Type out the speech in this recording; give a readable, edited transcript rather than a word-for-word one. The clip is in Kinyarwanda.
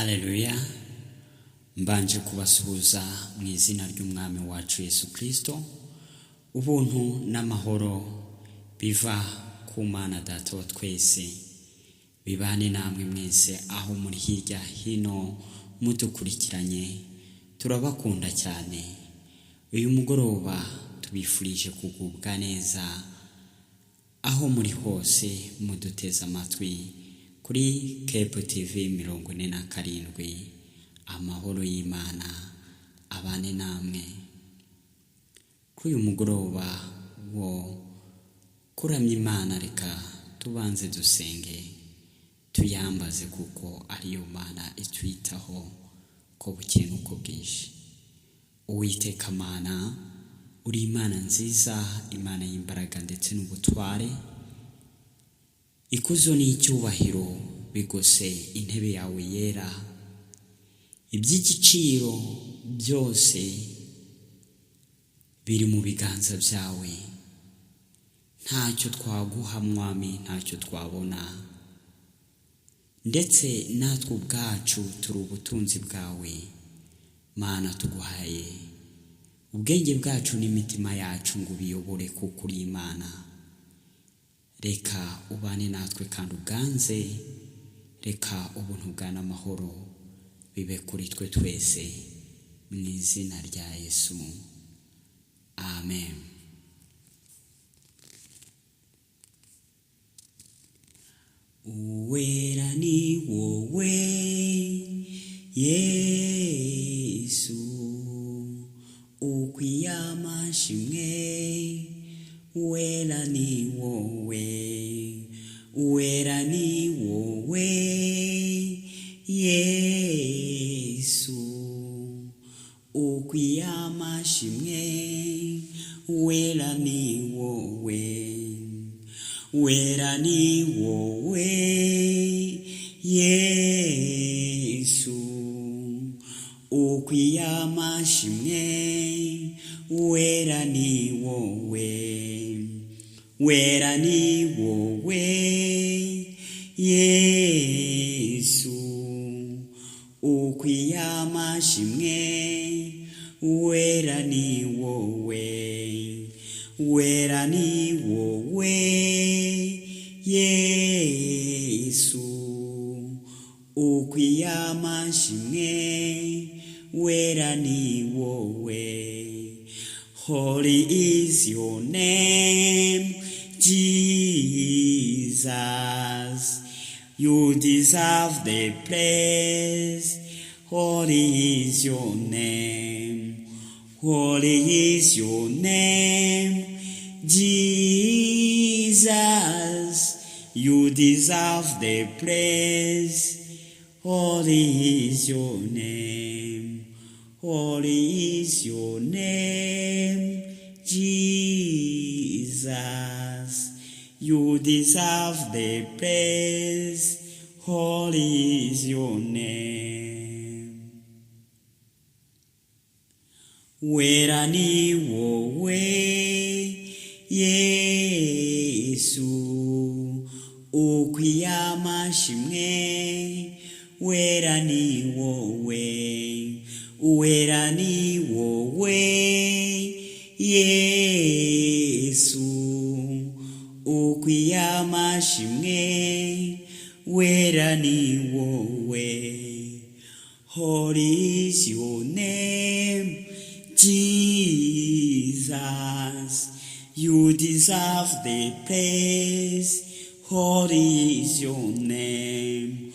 Haleluya. Mbanje kubasuhuza mu izina ry'umwami wacu Yesu Kristo. Ubuntu n'amahoro biva ku Mana Data wa twese bibane namwe mwese aho muri hirya hino mudukurikiranye. Turabakunda cyane. Uyu mugoroba tubifurije kugubwa neza aho muri hose muduteza amatwi kuri Kepo TV 47. Amahoro y'Imana abane namwe. Kuri uyu mugoroba wo kuramya Imana, reka tubanze dusenge tuyambaze kuko ariyo Mana itwitaho ko bukeye nuko bwije. Uwiteka Mana, uri Imana nziza, Imana y'imbaraga ndetse n'ubutware. Ikuzo n'icyubahiro bigose intebe yawe yera. Iby'igiciro byose biri mu biganza byawe. Ntacyo twaguha mwami, ntacyo twabona, ndetse natwe ubwacu turi ubutunzi bwawe. Mana, tuguhaye ubwenge bwacu n'imitima yacu ngo biyobore kuko uri Imana. Reka ubane natwe kandi uganze. Reka ubuntu bwa n'amahoro bibe kuri twe twese mu izina rya Yesu. Amen. Uwera ni wowe Yesu, ukwiye amashimwe. Uwera ni wowe, uwera ni wowe Yesu, ukwiye amashimwe. Uwera ni wowe, uwera ni wowe Yesu, ukwiye amashimwe. Uwera ni wowe, uwera ni wowe Yesu, ukwiye amashimwe. Uwera ni wowe, uwera ni wowe Yesu, ukwiye amashimwe. Uwera ni wowe. Holy is your name, Jesus. You deserve the praise. Holy is your name. Holy is your name, Jesus. You deserve the praise. Holy is your name. Holy is your name, Jesus. You deserve the praise. Holy is your name. Uwera ni wowe Yesu, ukwiye amashimwe. Uwera ni wowe, uwera ni wowe Yesu, ukwiye amashimwe. Uwera ni wowe. Holy is your name, Jesus. You deserve the praise. Holy is your name.